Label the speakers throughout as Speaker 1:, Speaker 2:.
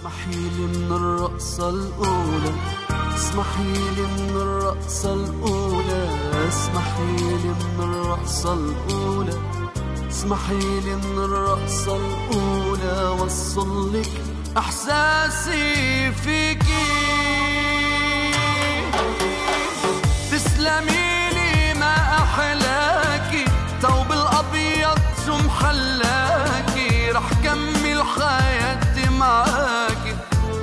Speaker 1: اسمحيلي من الرقصة الأولى، اسمحيلي من الرقصة الأولى، اسمحيلي من الرقصة الأولى، اسمحيلي من الرقصة الأولى وصلك إحساسي فيكي. تسلميلي ما أحلاكي، ثوب الأبيض شو محلاكي، رح كمل حياتي معاكي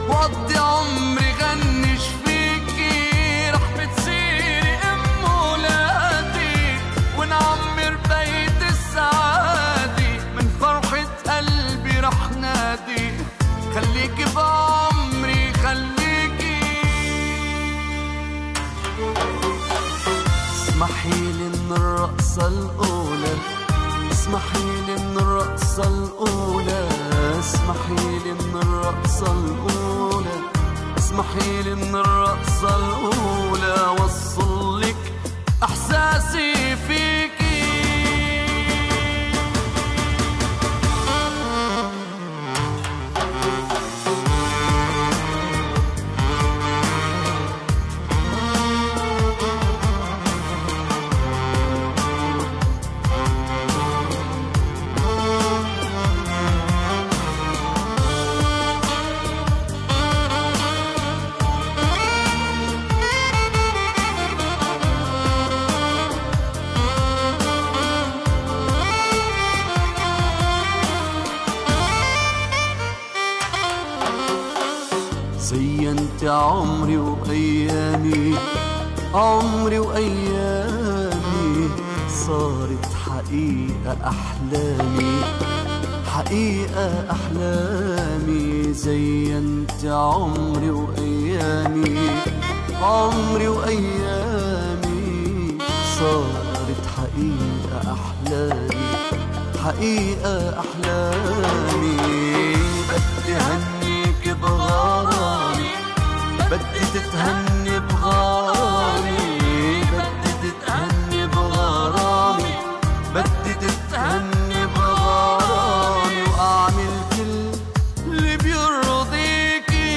Speaker 1: وقضي عمري غنش فيكي. رح بتصيري أم ولادي ونعمر بيت السعادة، من فرحة قلبي رح نادي خليكي بعمري خليكي. اسمحيلي من الرقصة الأولى، اسمحيلي من الرقصة الأولى، اسمحيلي من الرقصة الأولى، اسمحيلي من الرقصة الأولى وصلك إحساسي فيكي. زينت عمري وأيامي، عمري وأيامي صارت حقيقة أحلامي، حقيقة أحلامي. زينت عمري وأيامي، عمري وأيامي صارت حقيقة أحلامي، حقيقة أحلامي. بدي هنيك بغرامي، بدي تتهني بغرامي، بدي تتهني بغرامي، بدي تتهني بغرامي وأعمل كل اللي بيرضيكي.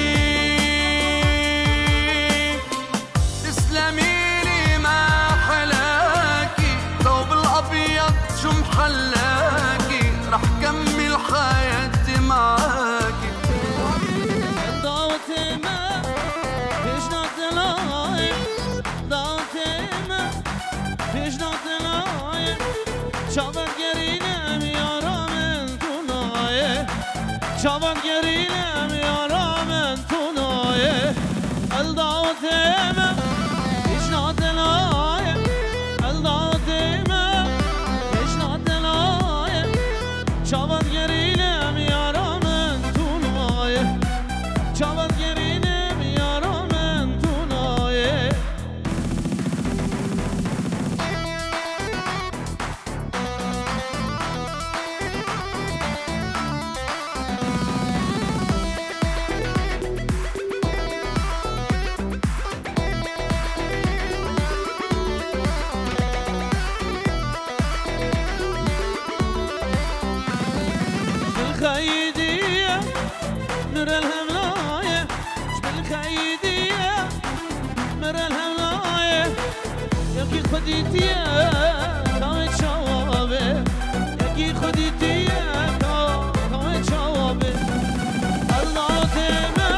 Speaker 1: تسلميلي ما حلاكي، ثوب الأبيض شو محلاكي، رح كمل حياتي معاكي.
Speaker 2: Çaban gerinem yaramen tunaye, çaban gerinem yaramen tunaye, el dağıteme işnatelaye, el dağıteme işnatelaye, çaban gerinem yaramen tunaye, çaban gerinem yaramen tunaye. بالخيدية مر الهملاية، بالخيدية مر الهملاية، يبكي خديتية كانت شوابي، يبكي خديتية كانت شوابي. الله تيمة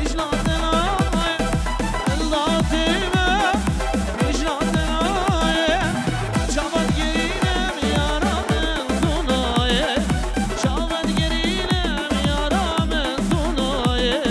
Speaker 2: إجنا تناية، الله تيمة إجنا تناية، شابت جرينم يا رامن ثناية، شابت جرينم يا رامن ثناية.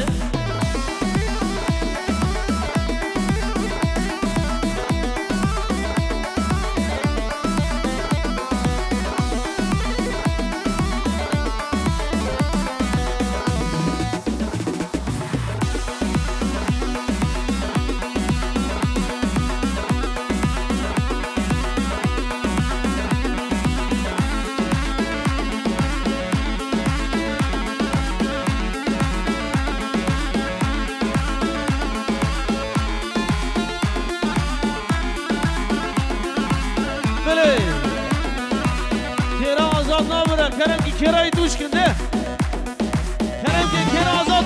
Speaker 2: Kerem ki kira azad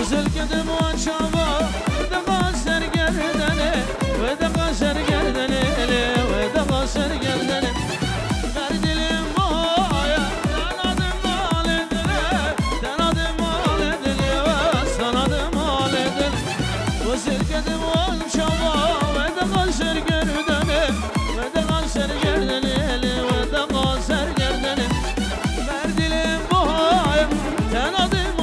Speaker 2: وزل قدم وشابه ودقا سر قردني ودقا سر قردني ودقا سر قردني برد المايا تنادم مالدني تنادم مالدني واستنادم مالدني وزل قدم وشابه ودقا سر قردني ودقا سر قردني ودقا سر قردني برد المايا تنادم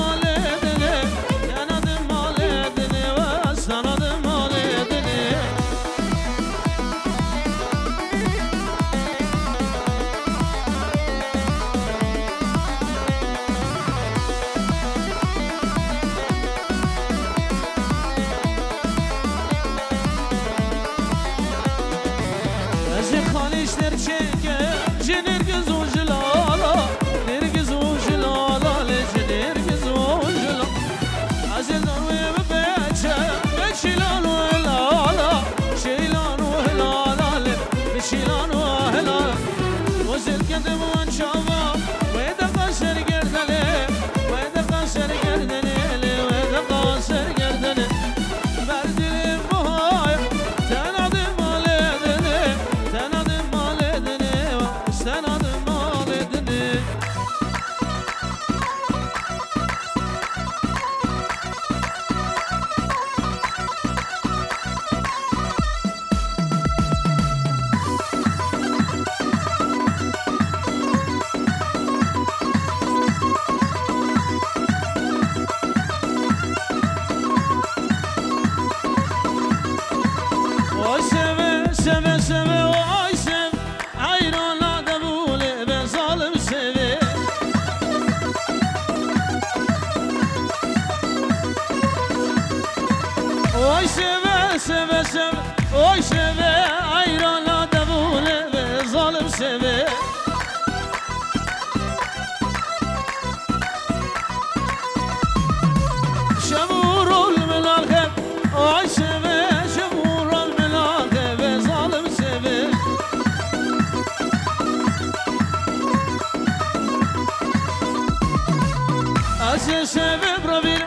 Speaker 2: واسه سبب ربيل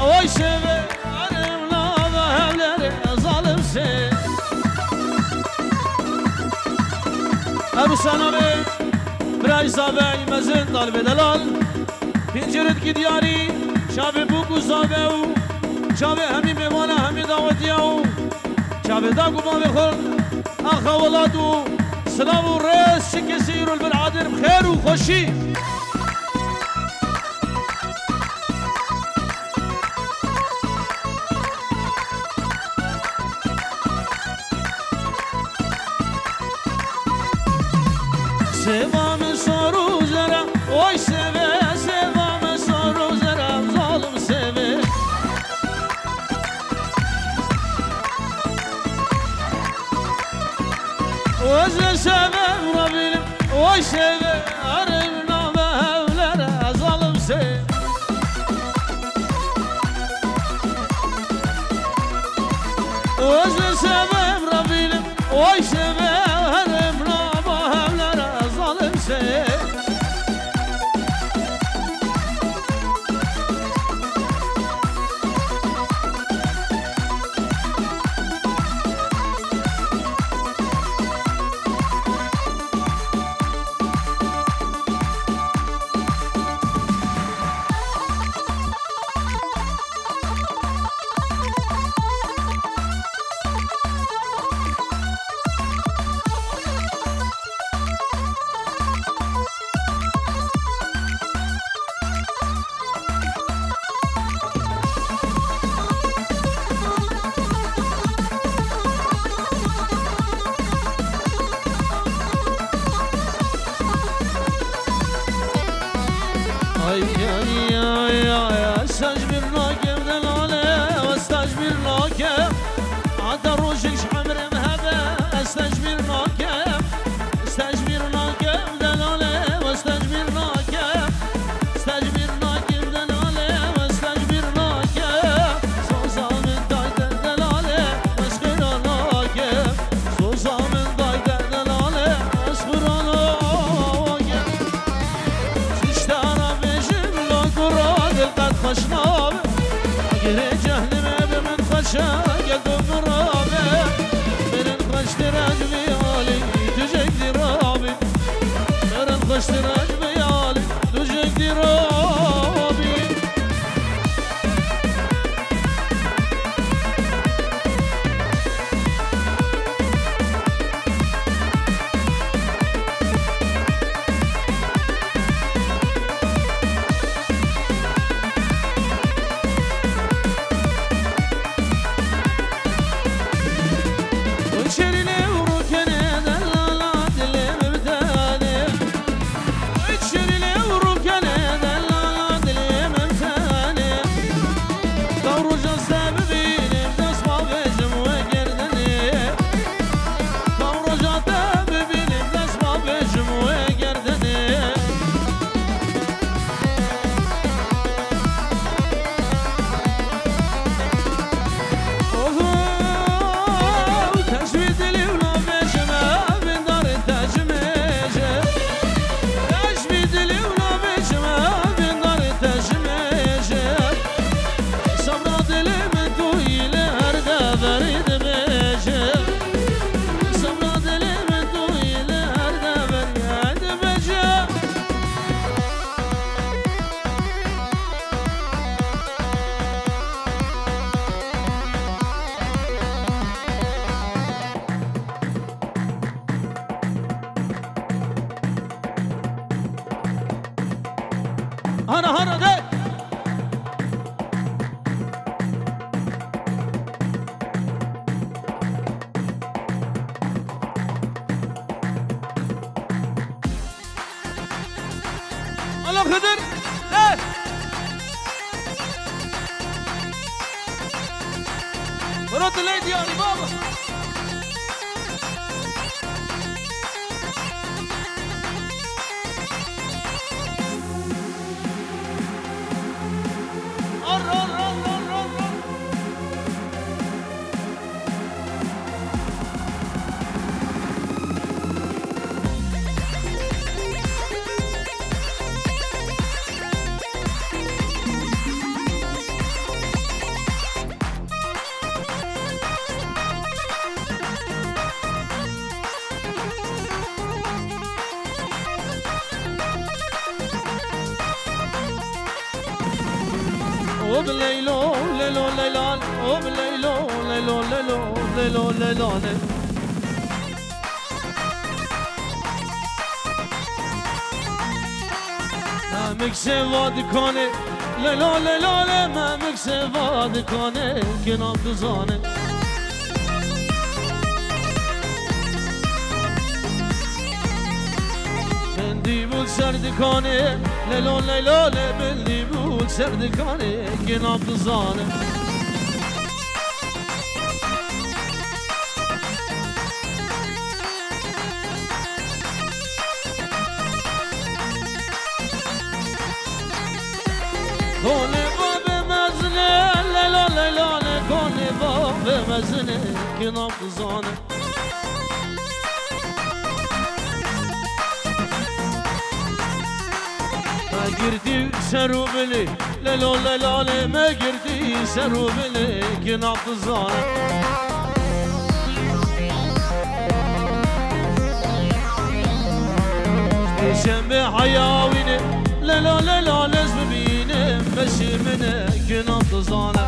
Speaker 2: وای سبب عرمنا وهولر ظالم سي ابو سنابي براي زابي مزن طالب دلال پنجرت کی دیاری شاب بوکو زابه شاب همین بمانه همین دعوتی شاب داغو ما بخور اخا ولادو سلام و رئيس شكسير بالعادر بخير وخشي سيفا من صارو زرع وي سيفا سيفا من صارو زرع ظالم سيفا وزن سبب ربنا وي سيفا عرفنا بهولنا ظالم سيفا وزن سبب ربنا وي سيفا عرفنا بهولنا ظالم سيفا استجبرناك بدلالة واستجبرناك عاد روجك شحمر مهبة استجبرناك بدلالة واستجبرناك بدلالة واستجبرناك سوزا من دايد دلالة واسخراناك سوزا من دايد دلالة واسخراناك اشتارا بجملة قراد القد خشناب اقري جهنم بمن خشا قد مرابي من خشت رجبي علي تجيك دي رابي من خشت رجبي علي تجيك دي رابي هنا ده الله خضر ايه رد الايدي يا بابا وبليلو ليلو ليلان وبليلو ليلو ليلو ليلو ليلان ما مكسي واد كوني ليلو ليلو ما مكسي واد كوني كنا بزاني بندي بود سردکانه لیلو لیلو بندی بود سردکانه گناب دزانه کنه با به مزنه لیلو لیلو کنه با به مزنه گناب دزانه ما قردي سرو بلي ليلو ليلو ما قردي سرو بلي كنا بزانه شنبه حياويني ليلو ليلو لازم بيني مشي منه كنا بزانه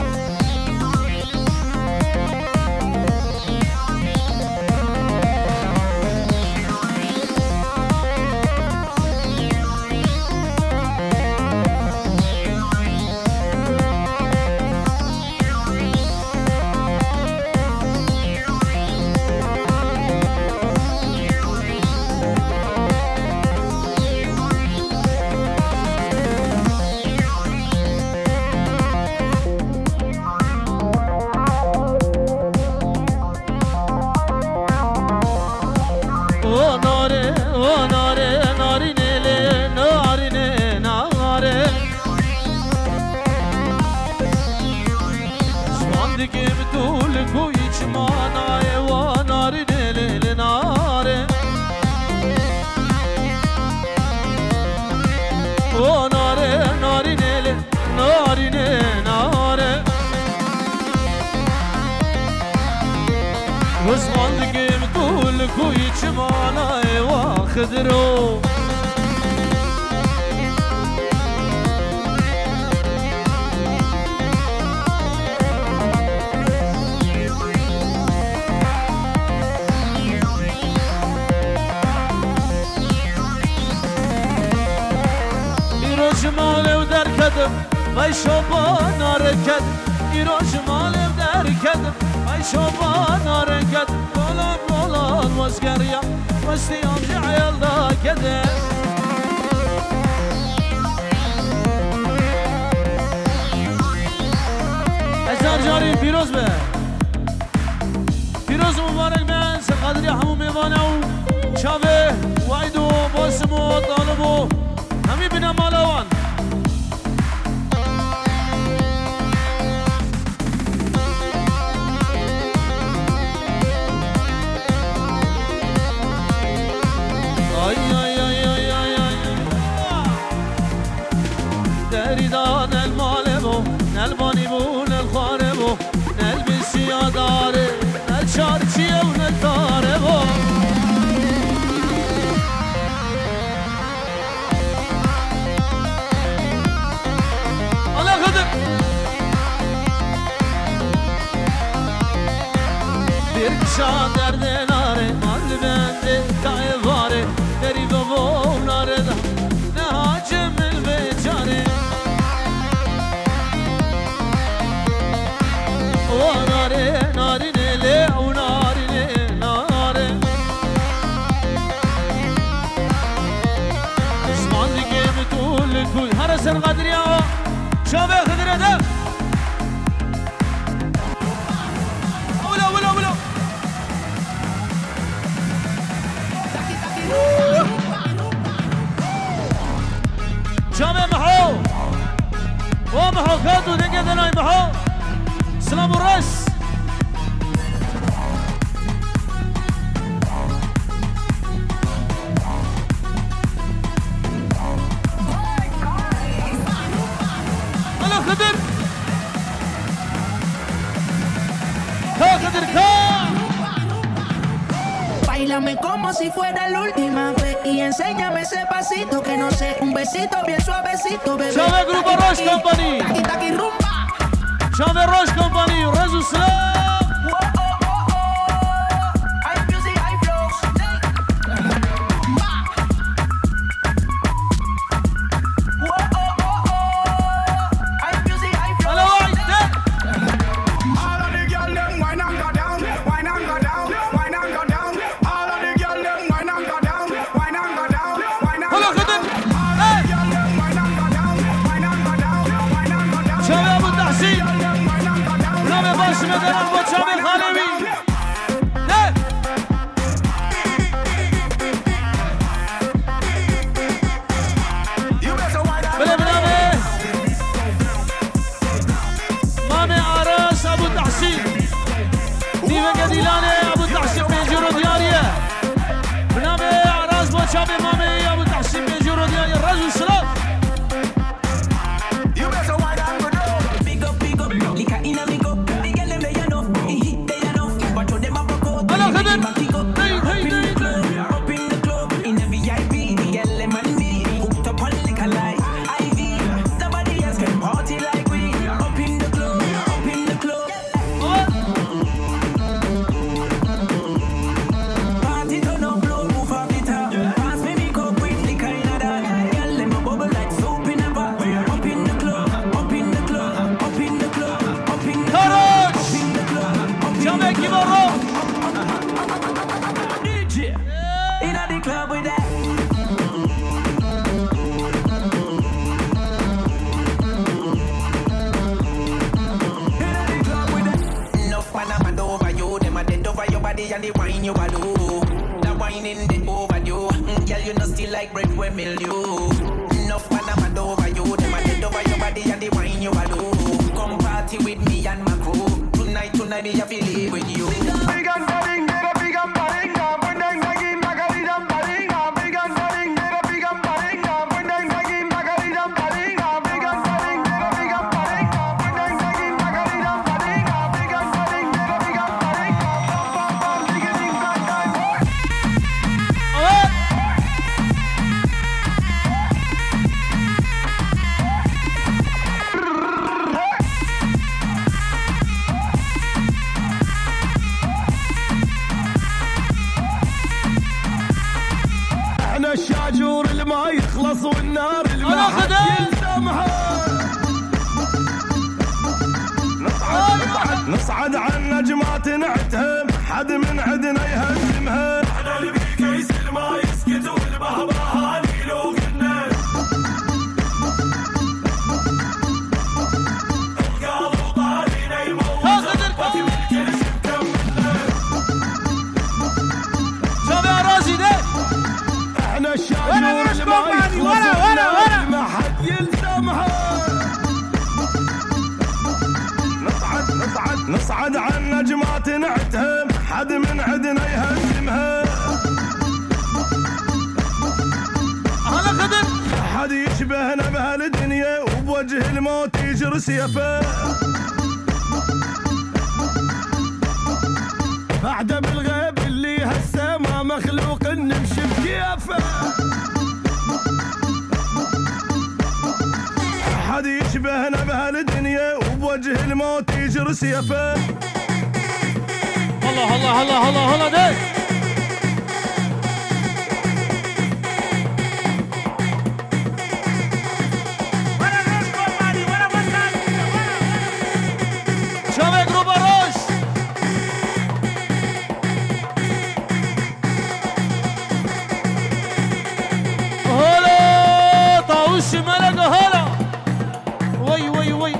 Speaker 2: خدرو ایروش ماله و در کدم وای شبان آرکد ایروش ماله و در کدم وای شبان آرکد بولان بولان وزگریا مستيام جعل ذا كذا أزار جاري فيروز به فيروز مبارك بن سقدر يحمو ميوانو شابه وايدو باسمو طالبو همي بنا مالوان دریدان المالبو نلبانی بو نلخاربو نلبسی داره نلچارچیه و نلتاره بو الله خدر bir kişan derde nare mal bende kayvare deri babo nare da ne hacem el beçare o nare narine le o narine nare اسمان دیگه بتول کوی هر سر قدریا شابه خدرده شامي محو ومحو كادو دقيقة دناي محو سلام الرئيس هلا خدر
Speaker 3: Báilame como si fuera la última vez. Y enséñame ese pasito que no sé, un besito bien suavecito, bebé.
Speaker 2: Chave Grupo Roche Company.
Speaker 3: Taki taki rumba.
Speaker 2: Chave Roche Company. Rezo Slam.
Speaker 4: And the wine you a do, the wine in the overdue. Girl, you know still like bread with mildew. Enough man a mad over you, them a dead over your body and the wine you a do. Come party with me and my crew. Tonight me a feel live with you. Big and bang, get a big and bang, when they nagi magarita bang, big and bang, get a big and bang, when they nagi magarita bang, big and bang, get a big and bang, when they nagi magarita bang, big and bang, get a big and bang.
Speaker 5: الشاجور اللي ما يخلص والنار اللي ما حد يلزمها. نصعد عن نجمات نعتهم حد من عدنا يهزمها. احنا اللي بالكيس اللي ما يسكت والبهبهان يلوق الناس. القاضي وطارينا يموت وكل الكل مكملنا.
Speaker 2: شوف يا رازي ده
Speaker 5: احنا الشاجور اللي ما يخلص والنار ما حد يلزمها. نصعد عن نجمات نعتهم حد من عدنا يهزمها.
Speaker 2: هلا خدم
Speaker 5: حد يشبهنا بهالدنيا وبوجه الموت يجر سيفه. بعد بالغيب اللي هسه ما مخلوق نمشي بكيفه. حد يشبهنا بهالدنيا وبوجه الموت يجر سيفه.
Speaker 2: هلا هلا هلا هلا هلا ده شباب جروب روش. هلا طاووس ملك هلا وي وي وي.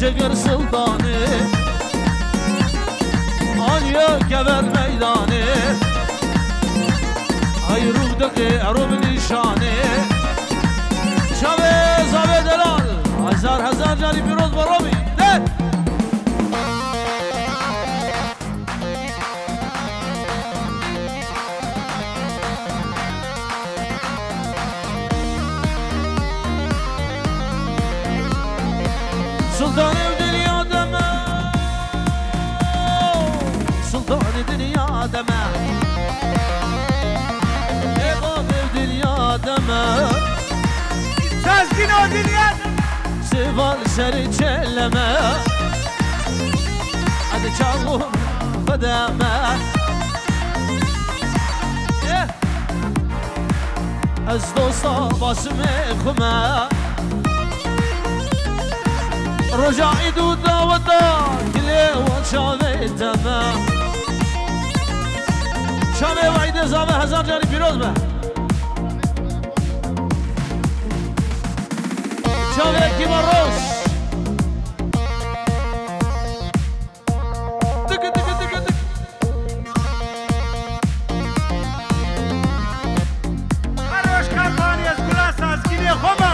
Speaker 2: جگر سلطانه آنیا کبر میدانه ای روح دقی عروب نشانه شبه زبه دلال هزار جانی پیروز بارومی ده سلطان دنیا دمه سلطان دنیا دمه امام دنیا دمه
Speaker 6: سازگین o دنیا
Speaker 2: سوال سر چلمه اد چاقو قدمه از دوستا باسم خمه رجعي دودا ودا كلي وشامي تمام شامي وعيد زامه هزار جاني بيروز به شامي كيما الروس دك دك دك دك
Speaker 6: هروش کارخانی از گلا سازگینی خوما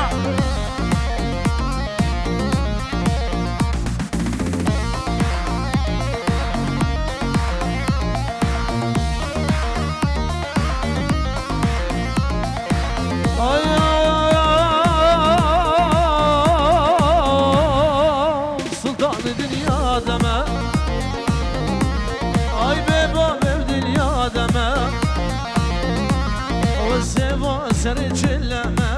Speaker 2: سر چلمه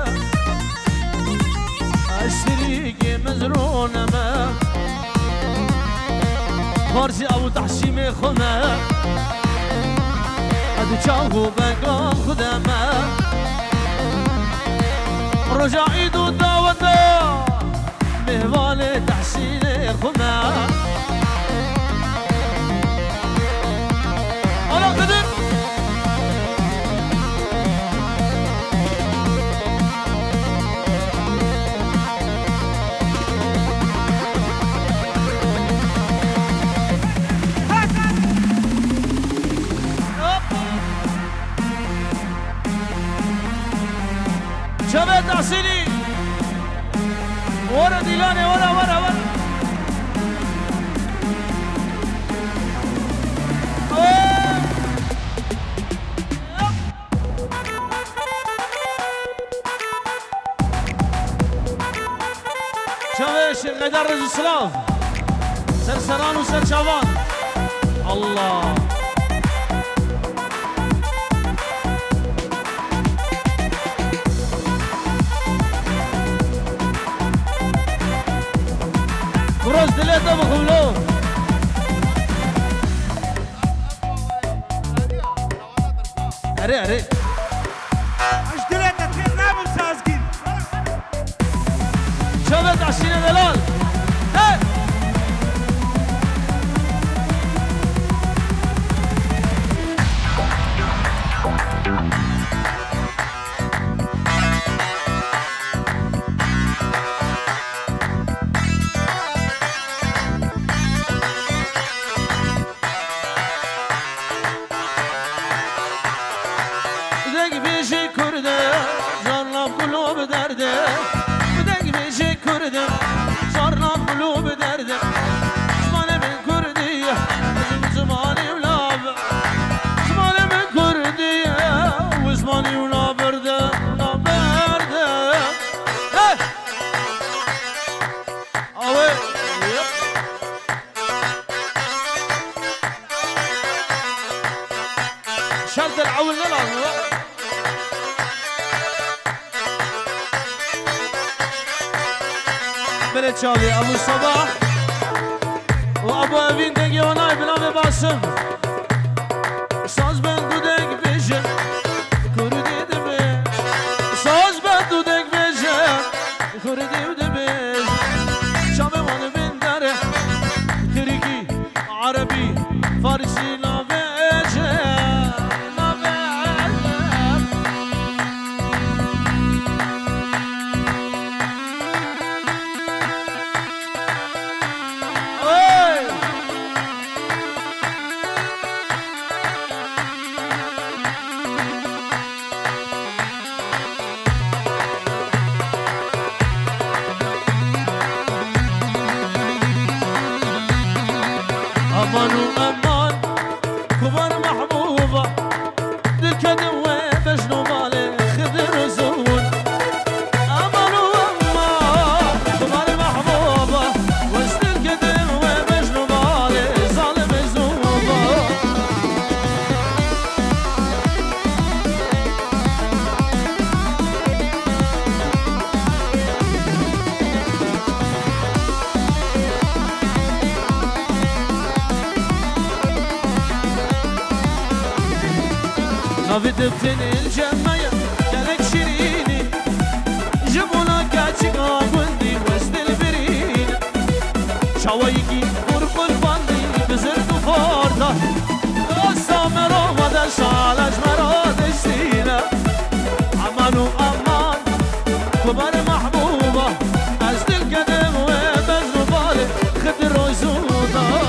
Speaker 2: اشتریگی مزرونمه خارجی او تحشیم خونه ادو چاهو بگام خودمه رجعی دو داوتا مهوال تحسین خونه آلا قدر شبه تحسيني ورا ديلاني ورا شبه شيخ غيدار رجل السلاف سرسران وسر شعبان الله روز دليته بخلو اري
Speaker 6: اش دليته تخيل نابل سازگین
Speaker 2: شبت عشرين دلال هاي شرط العول لازم بلد شاوي ابو الصباح وابو امين دقي وناي بنامي باسم ساز بندو دق بيجن كردي دبي ساز بندو دق بيجن كردي ودبي شامي وانا بن داره تركي عربي فارسي لا بيجن أبي دبتني الجمية كانك شيريني جبونا كاتشك عبندي وسط البرين شوايكي قرب البندي بزرد وفارده السامرة ودش على جمرة دشتينا أمان وأمان كبر محبوبة أجد القدم وبزر بالي خد الرزوطة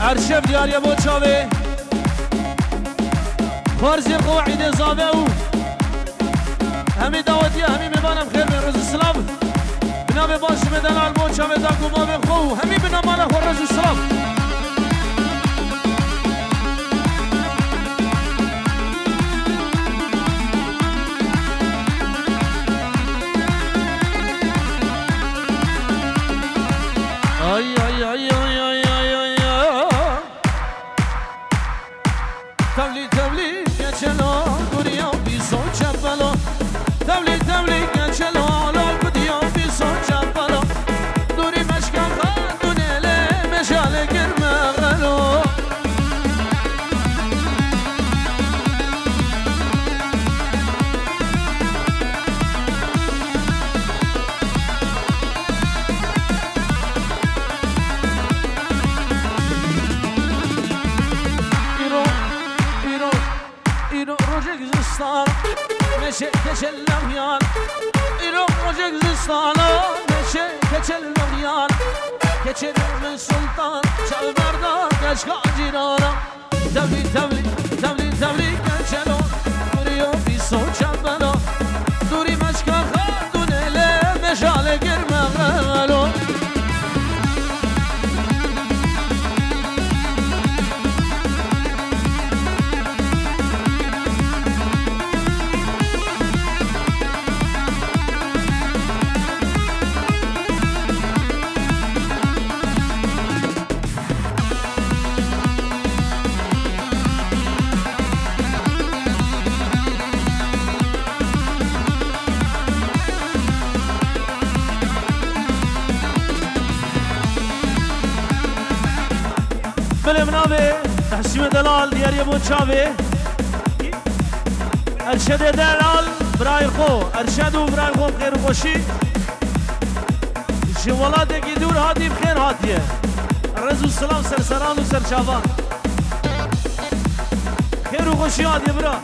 Speaker 2: عرشب دياريا بوتشاوي فرزي قواعد زابو همي دعوتي همي مبانا بخير من رز السلام بنامي باش بدلال بوتشاوي داكو ما بخو همي بنامانا خور رز السلام ay ay ay ay ay تبلي تبلي كاتشلو دوريو في صوت شبلو تبلي تبلي كاتشلو على البديو في صوت شبلو دوري مشكا خاتوني لي مشالي كرمه غلو مشي كشل ميال إلو وجهك زستانا مشي كشل ميال كشل من سلطان شعب بردان كشكا جيرانا تبلي تبلي تبلي تبلي كشلو دوريو في صوت شبنا دوري مشكا خاتون إلي مشالي كرمه غلو فيلم نابي تحسين دلال دياري ابو تشافي ارشد دلال براي خو ارشد وبراي خو بخير وخوشي جوالاتك يدور هادي بخير هاديه الرز والسلام سرسران وسرشافان خير وخوشي هادي برا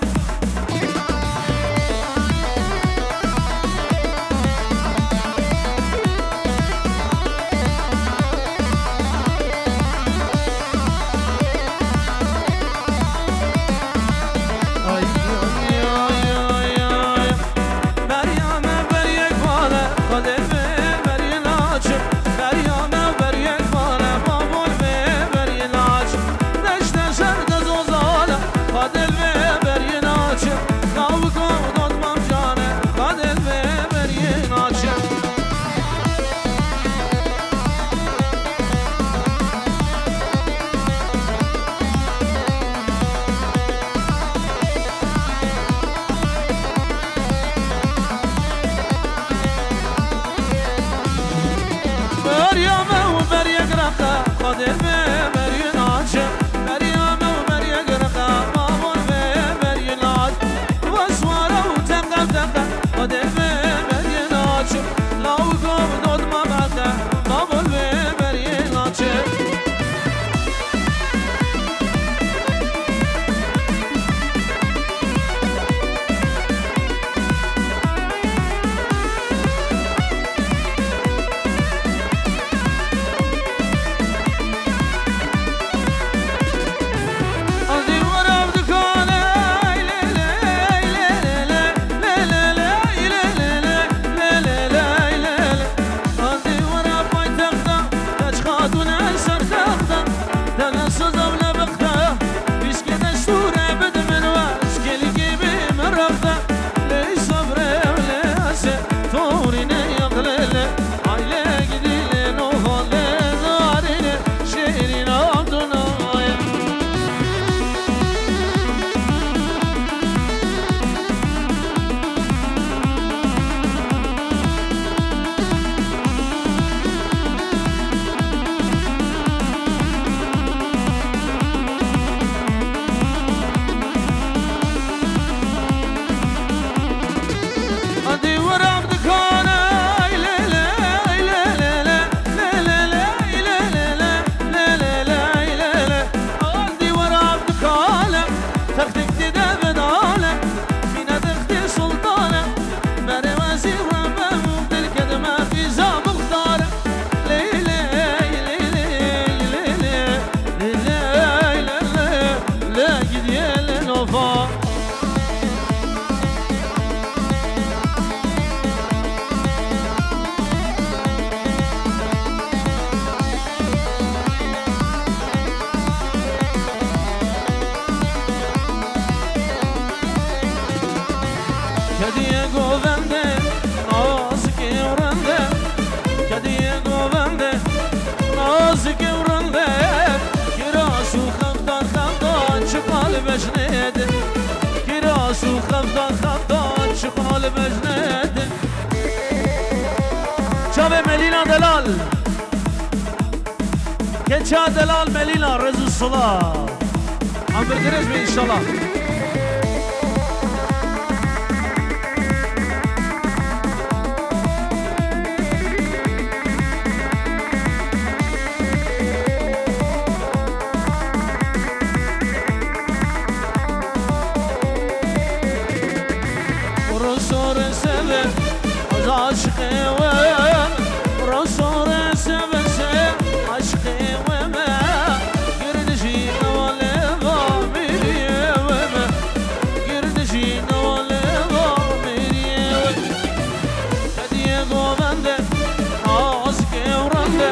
Speaker 2: ملينا دلال كنشا دلال ملينا رز الصلاة عم بردرج ان شاء الله ورسول سبب عاشقي وين رسول سبب عاشقي وما قردشي نوالي ضاميري وما قردشي نوالي ضاميري كديقو بنده عاشقي ورنده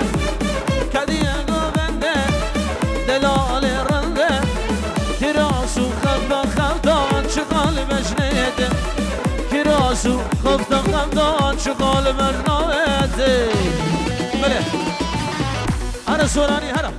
Speaker 2: كديقو بنده دلالي رنده تراسو خفضان شغال مجنده كراسو خفضان شغال مجنده بله أنا سوراني هلا